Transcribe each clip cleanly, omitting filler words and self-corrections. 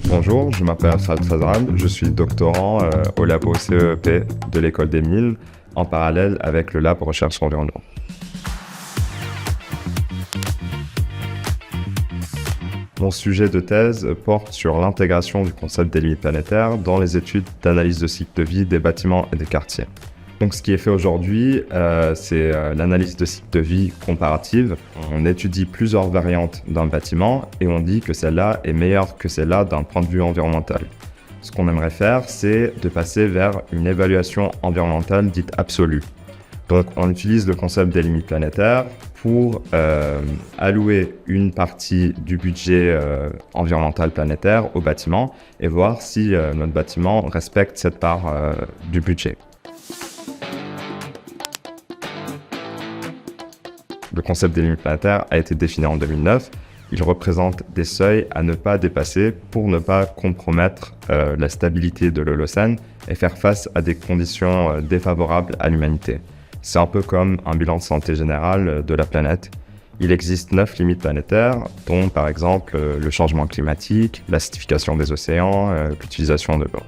Bonjour, je m'appelle Khaled Fazran, je suis doctorant au labo CEEP de l'École des Mines, en parallèle avec le lab Recherche Environnement. Mon sujet de thèse porte sur l'intégration du concept des limites planétaires dans les études d'analyse de cycle de vie des bâtiments et des quartiers. Donc ce qui est fait aujourd'hui, c'est l'analyse de cycle de vie comparative. On étudie plusieurs variantes d'un bâtiment et on dit que celle-là est meilleure que celle-là d'un point de vue environnemental. Ce qu'on aimerait faire, c'est de passer vers une évaluation environnementale dite absolue. Donc on utilise le concept des limites planétaires pour allouer une partie du budget environnemental planétaire au bâtiment et voir si notre bâtiment respecte cette part du budget. Le concept des limites planétaires a été défini en 2009. Il représente des seuils à ne pas dépasser pour ne pas compromettre la stabilité de l'Holocène et faire face à des conditions défavorables à l'humanité. C'est un peu comme un bilan de santé général de la planète. Il existe 9 limites planétaires, dont par exemple le changement climatique, l'acidification des océans, l'utilisation de l'eau.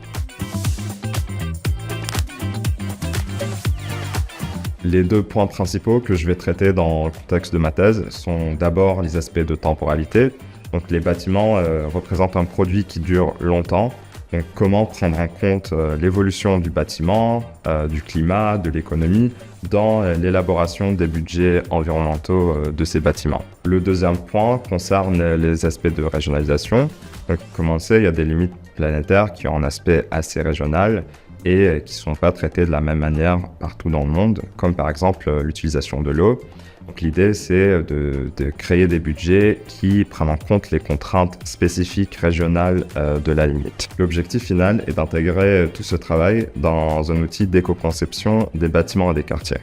Les deux points principaux que je vais traiter dans le contexte de ma thèse sont d'abord les aspects de temporalité. Donc les bâtiments représentent un produit qui dure longtemps. Donc comment prendre en compte l'évolution du bâtiment, du climat, de l'économie dans l'élaboration des budgets environnementaux de ces bâtiments. Le deuxième point concerne les aspects de régionalisation. Donc comme on le sait, il y a des limites planétaires qui ont un aspect assez régional et qui ne sont pas traités de la même manière partout dans le monde, comme par exemple l'utilisation de l'eau. Donc l'idée, c'est de créer des budgets qui prennent en compte les contraintes spécifiques régionales de la limite. L'objectif final est d'intégrer tout ce travail dans un outil d'éco-conception des bâtiments et des quartiers.